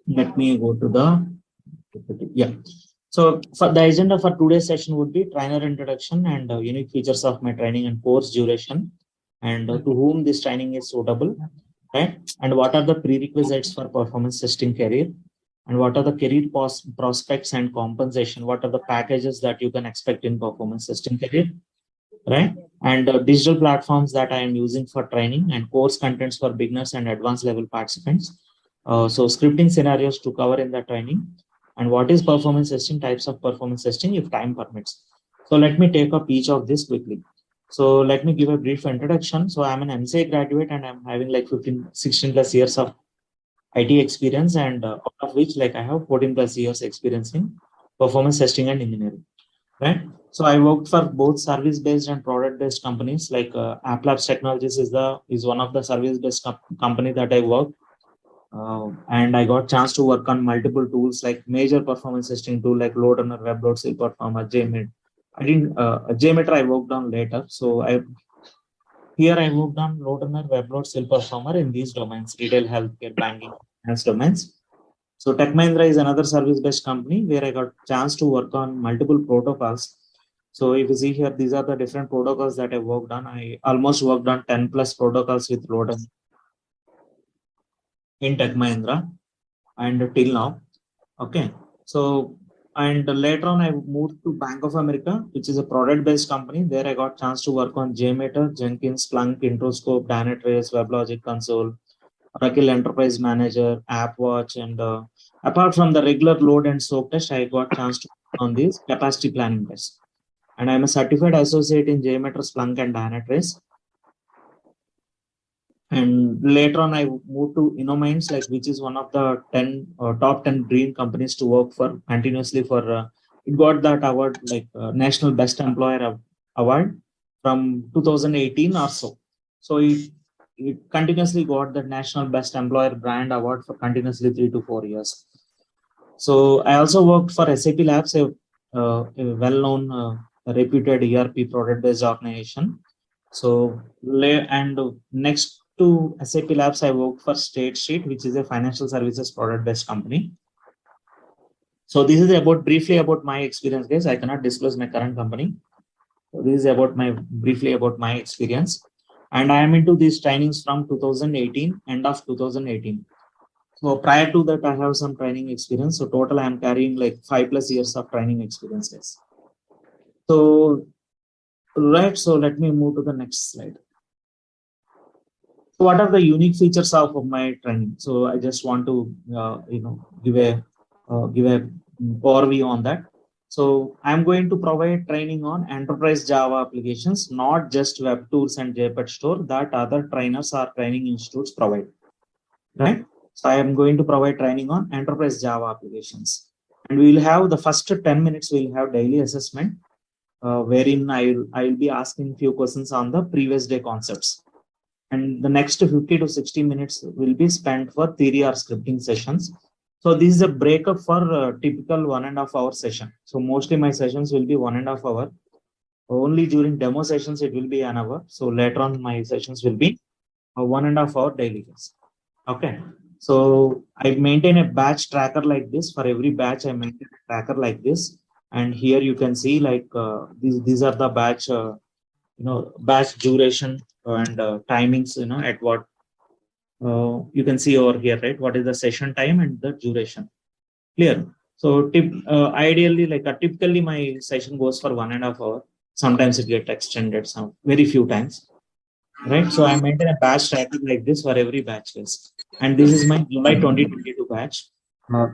Let me go to the yeah. So for the agenda for today's session would be trainer introduction and unique features of my training and course duration, and to whom this training is suitable, right? And what are the prerequisites for performance testing career, and what are the career prospects and compensation? What are the packages that you can expect in performance testing career, right? And digital platforms that I am using for training and course contents for beginners and advanced level participants. So scripting scenarios to cover in the training, and what is performance testing, types of performance testing if time permits. So let me take up each of this quickly. So let me give a brief introduction. So I'm an MCA graduate and I'm having like 15, 16 plus years of IT experience, and out of which like I have 14 plus years experience in performance testing and engineering, right? So I worked for both service-based and product-based companies. Like App Labs Technologies is one of the service-based company that I worked, and I got chance to work on multiple tools like major performance testing tool like LoadRunner, WebDriver, Performer, Jmeter. I didn't Jmeter I worked on later. So I worked on LoadRunner, WebDriver, Performer in these domains: retail, healthcare, banking, finance domains. So Tech Mahindra is another service-based company where I got chance to work on multiple protocols. So if you see here, these are the different protocols that I worked on. I almost worked on 10 plus protocols with Loader in Tech Mahindra and till now. Okay. So, and later on, I moved to Bank of America, which is a product-based company. There I got chance to work on Jmeter, Jenkins, Splunk, Introscope, Dynatrace, WebLogic Console, Oracle Enterprise Manager, AppWatch, and apart from the regular load and soak test, I got chance to work on these capacity planning tests. And I'm a certified associate in Jmeter, Splunk, and Dynatrace. And later on, I moved to InnoMinds, like which is one of the 10 top 10 dream companies to work for continuously. For it got that award, like National Best Employer Award from 2018 or so. So it continuously got the National Best Employer Brand Award for continuously 3 to 4 years. So I also worked for SAP Labs, a well-known, reputed ERP product-based organization. So and next to SAP Labs, I worked for State Street, which is a financial services product-based company. So this is about briefly about my experience, guys. I cannot disclose my current company. So this is about my briefly about my experience, and I am into these trainings from 2018, end of 2018. So prior to that, I have some training experience. So total, I am carrying like 5 plus years of training experiences. So right, so let me move to the next slide. So what are the unique features of my training? So I just want to give a overview on that. So I'm going to provide training on enterprise Java applications, not just web tools and JPEG store that other trainers or training institutes provide. Right. So I am going to provide training on enterprise Java applications, and we will have the first 10 minutes. We'll have daily assessment, wherein I'll be asking few questions on the previous day concepts, and the next 50 to 60 minutes will be spent for theory or scripting sessions. So this is a breakup for typical 1.5 hour session. So mostly my sessions will be 1.5 hour. Only during demo sessions it will be an hour. So later on my sessions will be a 1.5 hour daily class. Okay. So I maintain a batch tracker like this. For every batch, I maintain a tracker like this. And here you can see like these are the batch, batch duration and timings, at what you can see over here, right? What is the session time and the duration? Clear. So ideally, like typically my session goes for 1.5 hour. Sometimes it gets extended some very few times, right? So I maintain a batch tracker like this for every batch case. And this is my July 2022 batch,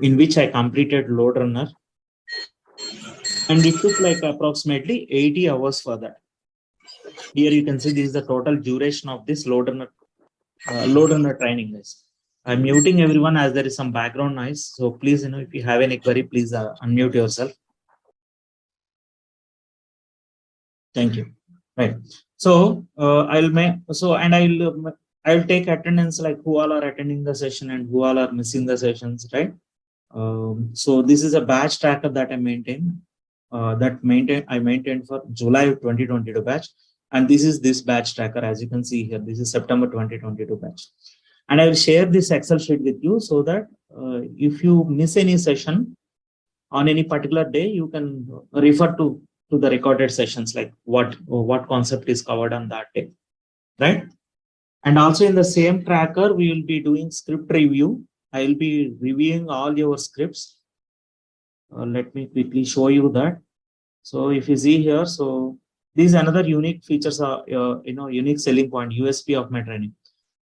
in which I completed LoadRunner. And it took like approximately 80 hours for that. Here you can see this is the total duration of this LoadRunner training, guys. I'm muting everyone as there is some background noise. So please, if you have any query, please unmute yourself. Thank you. Right. So I'll take attendance, like who all are attending the session and who all are missing the sessions, right? So this is a batch tracker that I maintain. I maintained for July 2022 batch, and this is this batch tracker. As you can see here, this is September 2022 batch. And I will share this Excel sheet with you so that if you miss any session on any particular day, you can refer to the recorded sessions, like what concept is covered on that day, right? And also in the same tracker, we will be doing script review. I will be reviewing all your scripts. Let me quickly show you that. So if you see here, so these another unique features are unique selling point, USP of my training.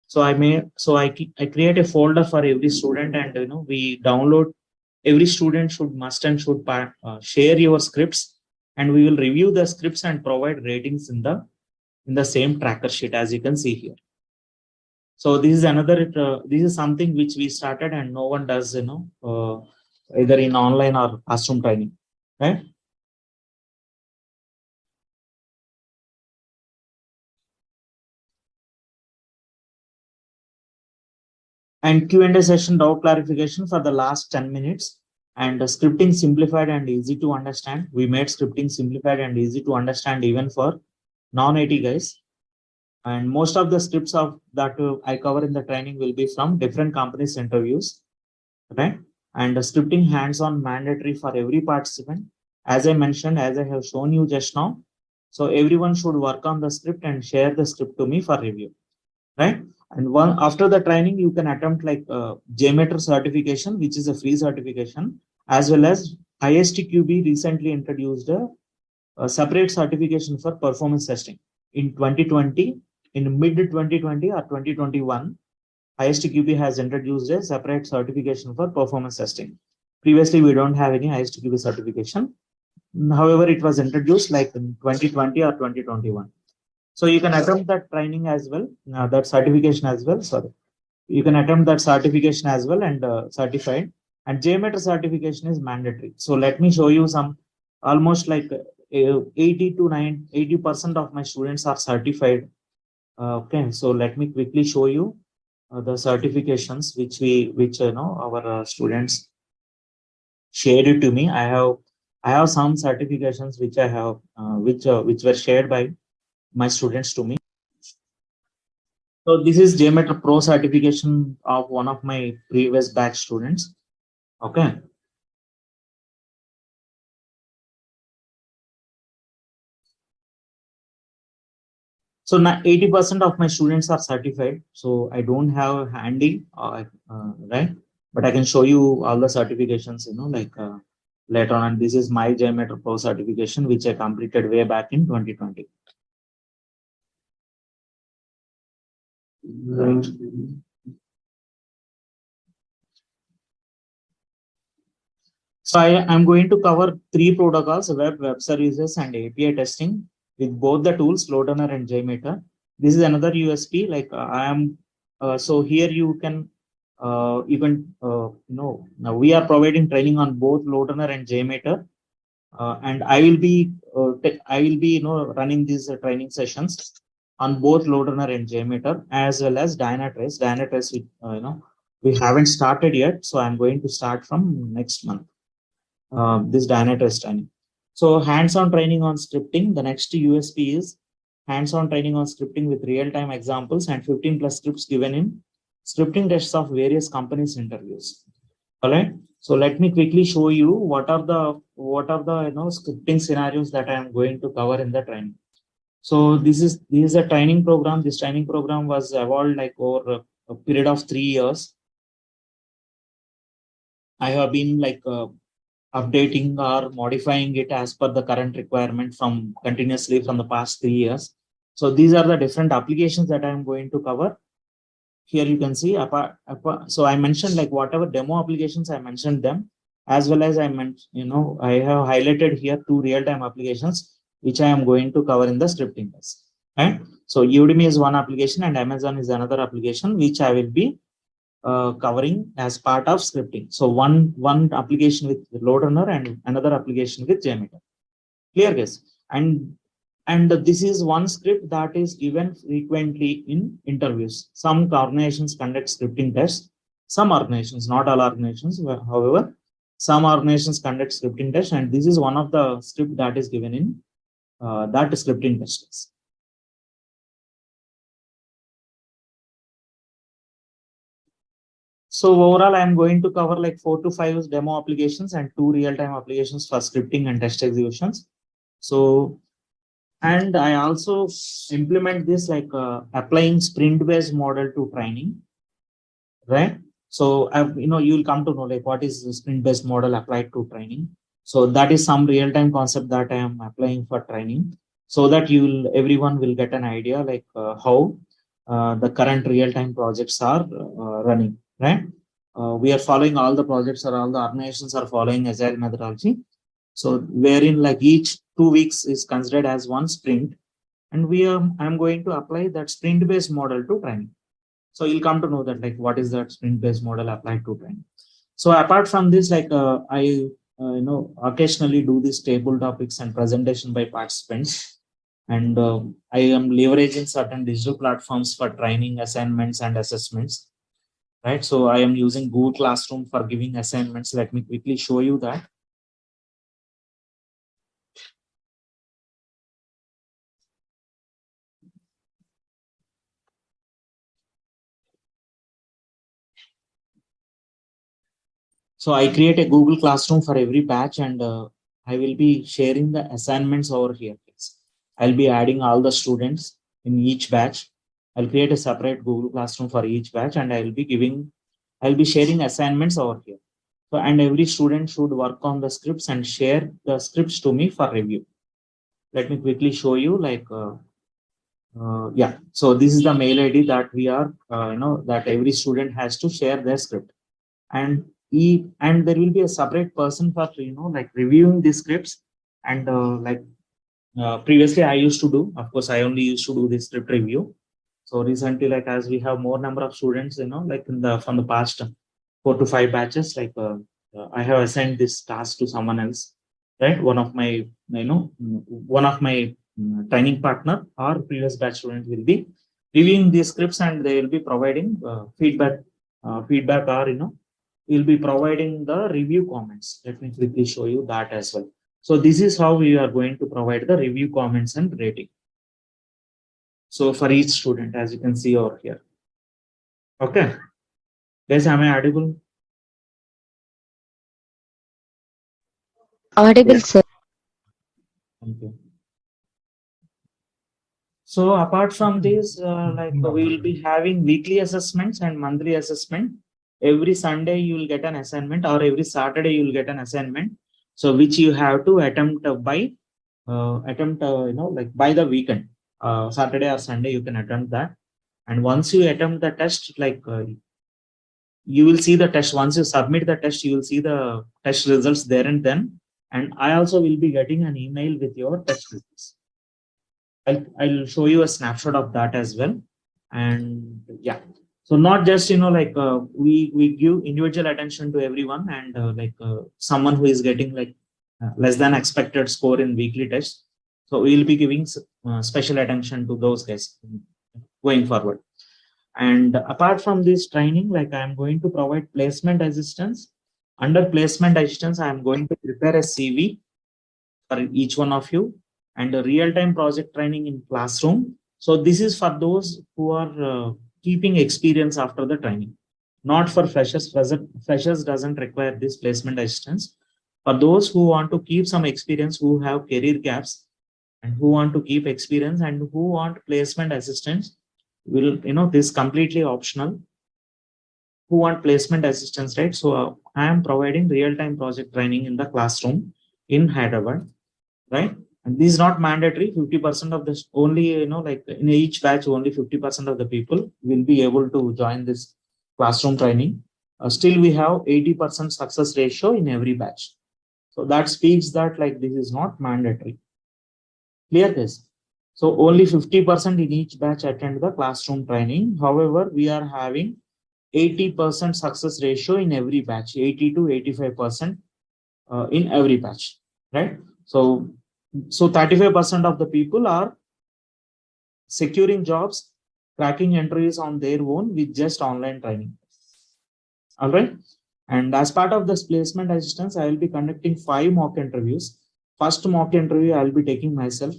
So I create a folder for every student, and we download. Every student should must and should share your scripts, and we will review the scripts and provide ratings in the same tracker sheet, as you can see here. So this is another. This is something which we started, and no one does. Either in online or classroom training, right? And Q&A session, doubt clarification for the last 10 minutes, and scripting simplified and easy to understand. We made scripting simplified and easy to understand even for non-IT guys. And most of the scripts of that I cover in the training will be from different companies interviews, right? And the scripting hands-on mandatory for every participant. As I mentioned, as I have shown you just now, so everyone should work on the script and share the script to me for review, right? And one after the training, you can attempt like Jmeter certification, which is a free certification, as well as ISTQB recently introduced a separate certification for performance testing in 2020. In mid 2020 or 2021, ISTQB has introduced a separate certification for performance testing. Previously, we don't have any ISTQB certification. However, it was introduced like in 2020 or 2021. So you can attempt that training as well, that certification as well. Sorry, you can attempt that certification as well and certified. And JMeter certification is mandatory. So let me show you some, almost like 80 to 80% of my students are certified. Okay, so let me quickly show you the certifications which our students shared it to me. I have some certifications which I have which were shared by my students to me. So this is Jmeter Pro certification of one of my previous batch students. Okay. So now 80% of my students are certified. So I don't have handy, right? But I can show you all the certifications, like later on. And this is my Jmeter Pro certification, which I completed way back in 2020. Right. So I'm going to cover three protocols: web services, and API testing with both the tools, LoadRunner and Jmeter. This is another USP. Like I am, so here now we are providing training on both LoadRunner and Jmeter, and I will be running these training sessions on both LoadRunner and Jmeter, as well as Dynatrace. Dynatrace, we haven't started yet, so I'm going to start from next month. This Dynatrace training. So hands-on training on scripting. The next USP is hands-on training on scripting with real-time examples and 15 plus scripts given in scripting tests of various companies interviews. All right. So let me quickly show you what are the scripting scenarios that I am going to cover in the training. So this is a training program. This training program was evolved like over a period of 3 years. I have been like updating or modifying it as per the current requirement from continuously from the past 3 years. So these are the different applications that I am going to cover. Here you can see so I mentioned like whatever demo applications I mentioned them, as well as I meant, I have highlighted here two real-time applications which I am going to cover in the scripting test. Right? So Udemy is one application and Amazon is another application which I will be covering as part of scripting. So one application with LoadRunner and another application with Jmeter. Clear, guys? And this is one script that is given frequently in interviews. Some organizations conduct scripting tests. Some organizations, not all organizations, however, some organizations conduct scripting tests, and this is one of the script that is given in that scripting tests. So overall, I'm going to cover like 4 to 5 demo applications and 2 real-time applications for scripting and test executions. So, and I also implement this like applying sprint-based model to training, right? So, you'll come to know like what is the sprint-based model applied to training. So that is some real-time concept that I am applying for training, so that everyone will get an idea like how the current real-time projects are running, right? We are following all the projects or all the organizations are following agile methodology. So wherein like each 2 weeks is considered as one sprint, and I'm going to apply that sprint-based model to training. So you'll come to know that like what is that sprint-based model applied to training. So apart from this, like I occasionally do these table topics and presentation by participants, and I am leveraging certain digital platforms for training, assignments, and assessments. Right. So I am using Google Classroom for giving assignments. Let me quickly show you that. So I create a Google Classroom for every batch, and I will be sharing the assignments over here. I'll be adding all the students in each batch. I'll create a separate Google Classroom for each batch, and I'll be sharing assignments over here. So, and every student should work on the scripts and share the scripts to me for review. Let me quickly show you like, yeah. So this is the mail ID that we are, that every student has to share their script, and and there will be a separate person for like reviewing the scripts, and previously I used to do, of course I only used to do the script review. So recently, like as we have more number of students, like from the past 4 to 5 batches, like I have assigned this task to someone else, right? One of my training partner or previous batch student will be reviewing these scripts, and they will be providing feedback, or we'll be providing the review comments. Let me quickly show you that as well. So this is how we are going to provide the review comments and rating. So for each student, as you can see over here. Okay. Guys, am I audible? Audible, sir. Thank you. So apart from this, like we will be having weekly assessments and monthly assessment. Every Sunday you will get an assignment, or every Saturday you will get an assignment. So which you have to attempt like by the weekend, Saturday or Sunday you can attempt that. And once you attempt the test, like you will see the test. Once you submit the test, you will see the test results there and then. And I also will be getting an email with your test results. I'll show you a snapshot of that as well. And yeah, so not just like we give individual attention to everyone, and someone who is getting like less than expected score in weekly tests. So we'll be giving special attention to those guys going forward. And apart from this training, like I'm going to provide placement assistance. Under placement assistance, I'm going to prepare a CV for each one of you, and a real-time project training in classroom. So this is for those who are keeping experience after the training, not for freshers. Freshers doesn't require this placement assistance. For those who want to keep some experience, who have career gaps, and who want to keep experience, and who want placement assistance, will this completely optional. Who want placement assistance, right? So I am providing real-time project training in the classroom in Hyderabad, right? And this is not mandatory. 50% of this only, like in each batch, only 50% of the people will be able to join this classroom training. Still, we have 80% success ratio in every batch. So that speaks that like this is not mandatory. Clear this? So only 50% in each batch attend the classroom training. However, we are having 80% success ratio in every batch, 80 to 85% in every batch, right? So 35% of the people are securing jobs, cracking interviews on their own with just online training. All right. And as part of this placement assistance, I will be conducting 5 mock interviews. First mock interview I will be taking myself,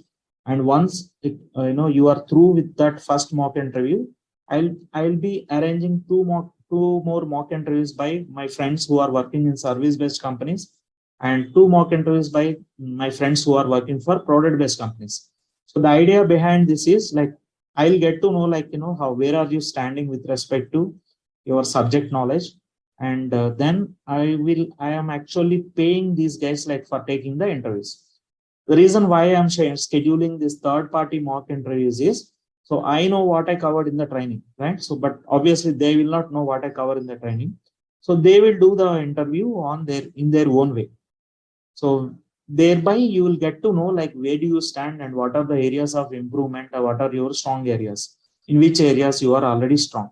and once you are through with that first mock interview, I'll be arranging two more mock interviews by my friends who are working in service-based companies, and two mock interviews by my friends who are working for product-based companies. So the idea behind this is like I'll get to know like how where are you standing with respect to your subject knowledge, and then I am actually paying these guys like for taking the interviews. The reason why I'm scheduling this third party mock interviews is so I know what I covered in the training, right? So, but obviously they will not know what I cover in the training. So they will do the interview on their in their own way. So thereby you will get to know like where do you stand and what are the areas of improvement or what are your strong areas, in which areas you are already strong,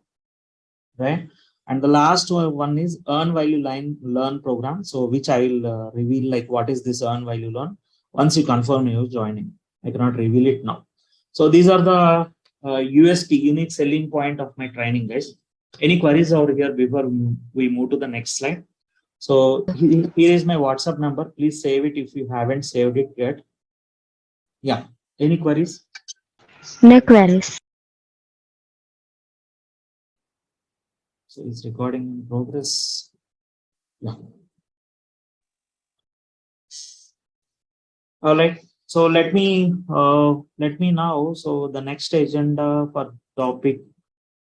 right? And the last one is earn while you learn program. So which I will reveal like what is this earn while you learn once you confirm you joining. I cannot reveal it now. So these are the USP, unique selling point of my training, guys. Any queries over here before we move to the next slide? So here is my WhatsApp number. Please save it if you haven't saved it yet. Yeah. Any queries? No queries. So it's recording in progress. Yeah. All right. So let me now. So the next agenda for topic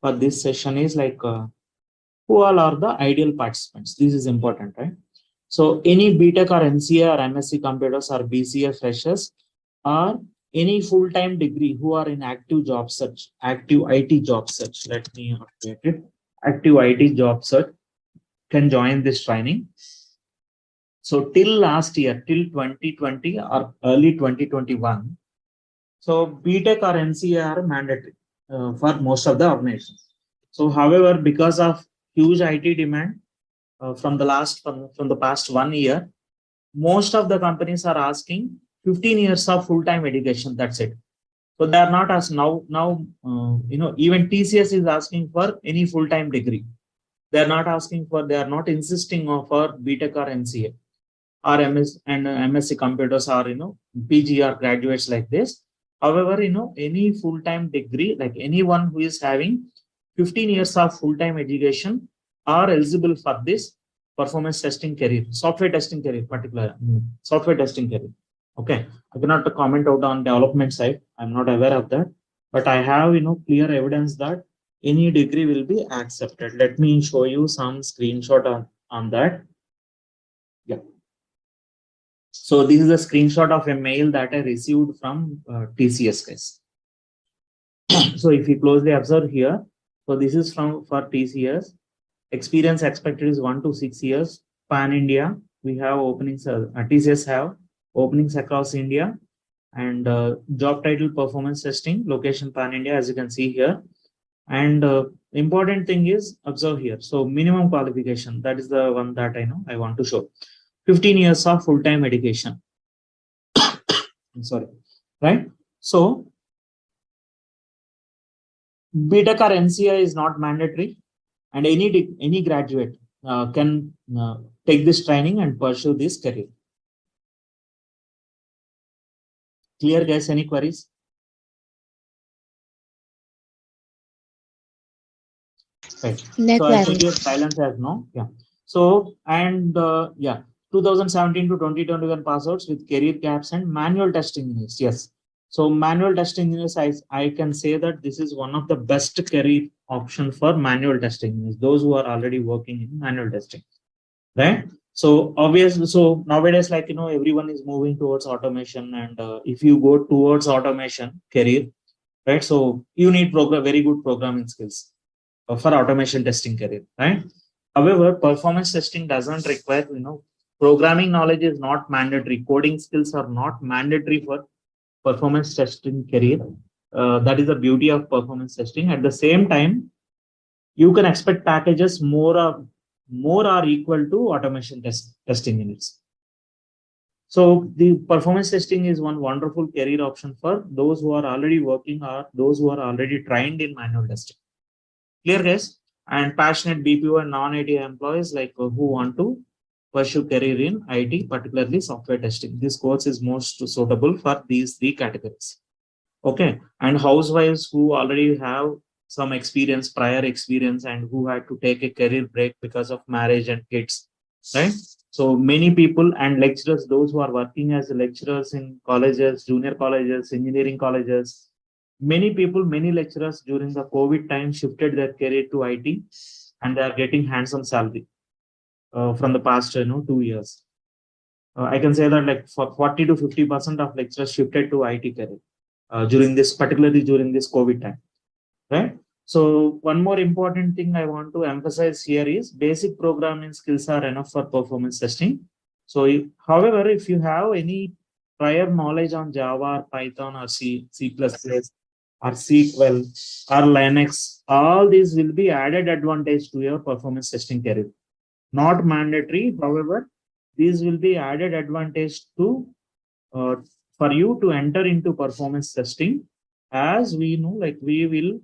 for this session is like who all are the ideal participants. This is important, right? So any BTech or MCA or MSc computers or BCA freshers or any full-time degree who are in active job search, active IT job search. Let me update it. Active IT job search can join this training. So till last year, till 2020 or early 2021, so BTech or MCA are mandatory for most of the organizations. So however, because of huge IT demand from the past 1 year, most of the companies are asking 15 years of full-time education. That's it. So they are not as even TCS is asking for any full-time degree. They are not asking for, they are not insisting on for BTech or MCA or MS and MSc computers or PG or graduates like this. However, any full-time degree, like anyone who is having 15 years of full-time education are eligible for this performance testing career, software testing career, software testing career. Okay, I cannot comment out on development side. I'm not aware of that, but I have clear evidence that any degree will be accepted. Let me show you some screenshot on that. Yeah. So this is a screenshot of a mail that I received from TCS guys. So if you closely observe here, so this is from for TCS. Experience expected is 1 to 6 years. Pan India, we have openings. TCS have openings across India, and job title performance testing, location Pan India, as you can see here. And important thing is observe here. So minimum qualification, that is the one that I want to show. 15 years of full-time education. I'm sorry, right? So BTech or MCA is not mandatory, and any graduate can take this training and pursue this career. Clear, guys? Any queries? Right. No So I take your queries. silence as no. Yeah. So and yeah, 2017 to 2021 pass outs with career gaps and manual testing units. Yes. So manual testing units, I can say that this is one of the best career option for manual testing units. Those who are already working in manual testing, right? So obviously, so nowadays, like everyone is moving towards automation, and if you go towards automation career, right? So you need very good programming skills for automation testing career, right? However, performance testing doesn't require, programming knowledge is not mandatory. Coding skills are not mandatory for performance testing career. That is the beauty of performance testing. At the same time, you can expect packages more or equal to automation testing units. So the performance testing is one wonderful career option for those who are already working or those who are already trained in manual testing. Clear, guys? And passionate BPO and non-IT employees like who want to pursue career in IT, particularly software testing. This course is most suitable for these three categories. Okay. And housewives who already have some experience, prior experience, and who had to take a career break because of marriage and kids, right? So many people and lecturers, those who are working as lecturers in colleges, junior colleges, engineering colleges, many people, many lecturers during the COVID time shifted their career to IT, and they are getting handsome salary from the past 2 years. I can say that like for 40 to 50% of lecturers shifted to IT career during this, particularly during this COVID time, right? So one more important thing I want to emphasize here is basic programming skills are enough for performance testing. So, however, if you have any prior knowledge on Java or Python or C++ or SQL or Linux, all these will be added advantage to your performance testing career. Not mandatory, however, these will be added advantage to uh, for you to enter into performance testing. As we know, like we'll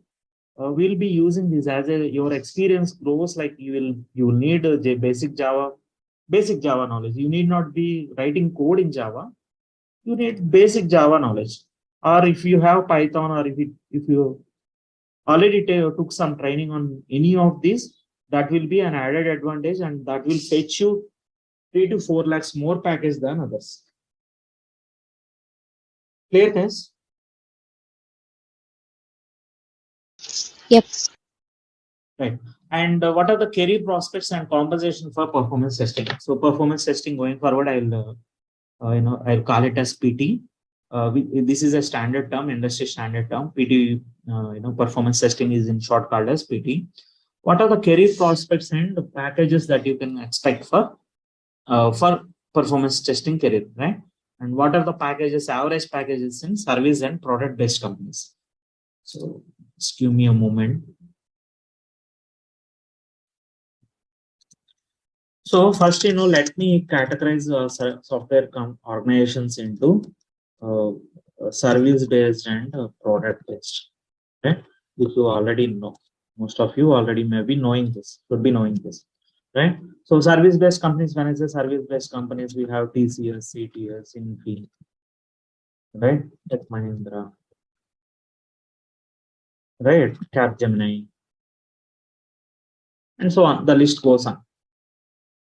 be using this as your experience grows, like you will need basic Java knowledge. You need not be writing code in Java. You need basic Java knowledge. Or if you have Python, or if you already took some training on any of these, that will be an added advantage, and that will fetch you 3 to 4 lakhs more package than others. Clear, guys? Yep. Right. And what are the career prospects and compensation for performance testing? So performance testing going forward, I'll call it as PT. This is a standard term, industry standard term. PT, performance testing is in short called as PT. What are the career prospects and the packages that you can expect for performance testing career, right? And what are the packages, average packages in service and product based companies? So just give me a moment. So first, let me categorize software organizations into uh, service-based and product-based. Okay, which you already know. Most of you already may be knowing this, should be knowing this, right? So service-based companies, when I say service-based companies, we have TCS, CTS, Infi, right? Tech Mahindra, right? Capgemini, and so on. The list goes on.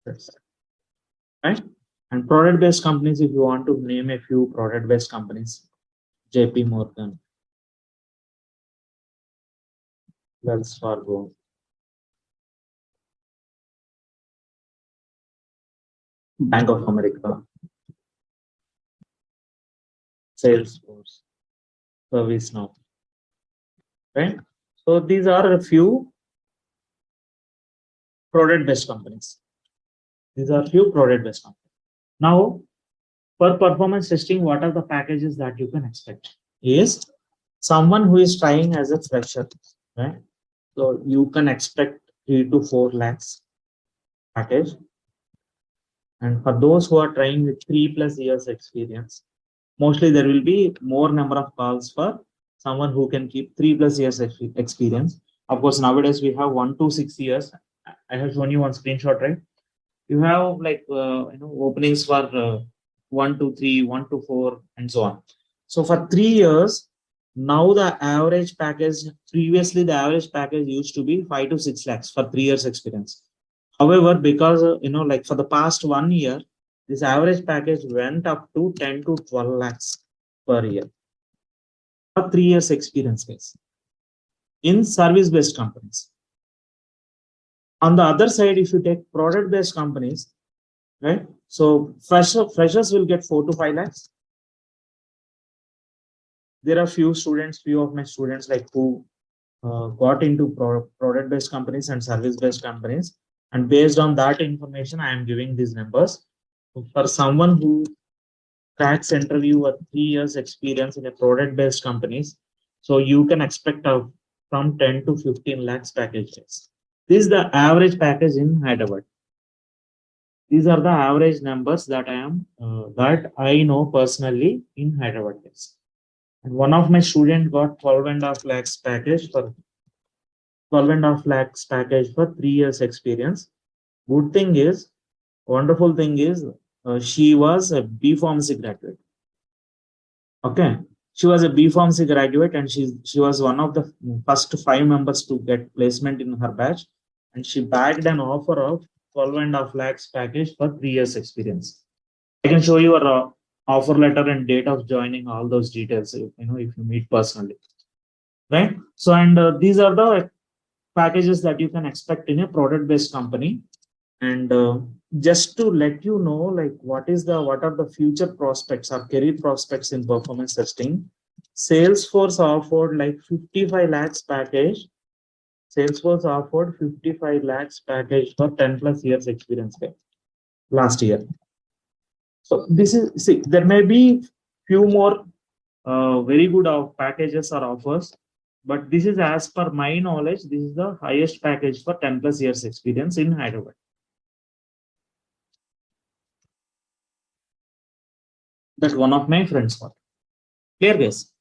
That's right. And product-based companies, if you want to name a few product-based companies, JP Morgan, Wells Fargo, Bank of America, Salesforce, ServiceNow, right? So these are a few product-based companies. These are few product-based companies. Now, for performance testing, what are the packages that you can expect? Is someone who is trying as a fresher, right? So you can expect 3 to 4 lakhs package. And for those who are trying with 3+ years experience, mostly there will be more number of calls for someone who can keep 3+ years experience. Of course, nowadays we have 1 to 6 years. I have shown you one screenshot, right? You have like openings for 1 to 3, 1 to 4, and so on. So for 3 years, now the average package, previously the average package used to be 5 to 6 lakhs for 3 years experience. However, because like for the past 1 year, this average package went up to 10 to 12 lakhs per year for 3 years experience base in service-based companies. On the other side, if you take product-based companies, right? So freshers will get 4 to 5 lakhs. There are few of my students like who got into product-based companies and service-based companies, and based on that information, I am giving these numbers. For someone who cracks interview with 3 years experience in a product-based companies, so you can expect from 10 to 15 lakhs packages. This is the average package in Hyderabad. These are the average numbers that I know personally in Hyderabad. And one of my students got 12.5 lakhs package for 12.5 lakhs package for 3 years experience. Good thing is, wonderful thing is, she was a B Pharmacy graduate. Okay. She was a B Pharmacy graduate, and she was one of the first 5 members to get placement in her batch. And she bagged an offer of 12.5 lakhs package for 3 years experience. I can show you a offer letter and date of joining, all those details, if you meet personally, right? So, and these are the packages that you can expect in a product based company. And just to let you know, like what are the future prospects or career prospects in performance testing, Salesforce offered like 55 lakhs package. Salesforce offered 55 lakhs package for 10 plus years experience last year. So this is, see, there may be few more very good packages or offers, but this is, as per my knowledge, this is the highest package for 10 plus years experience in Hyderabad. That one of my friends got. Clear, guys?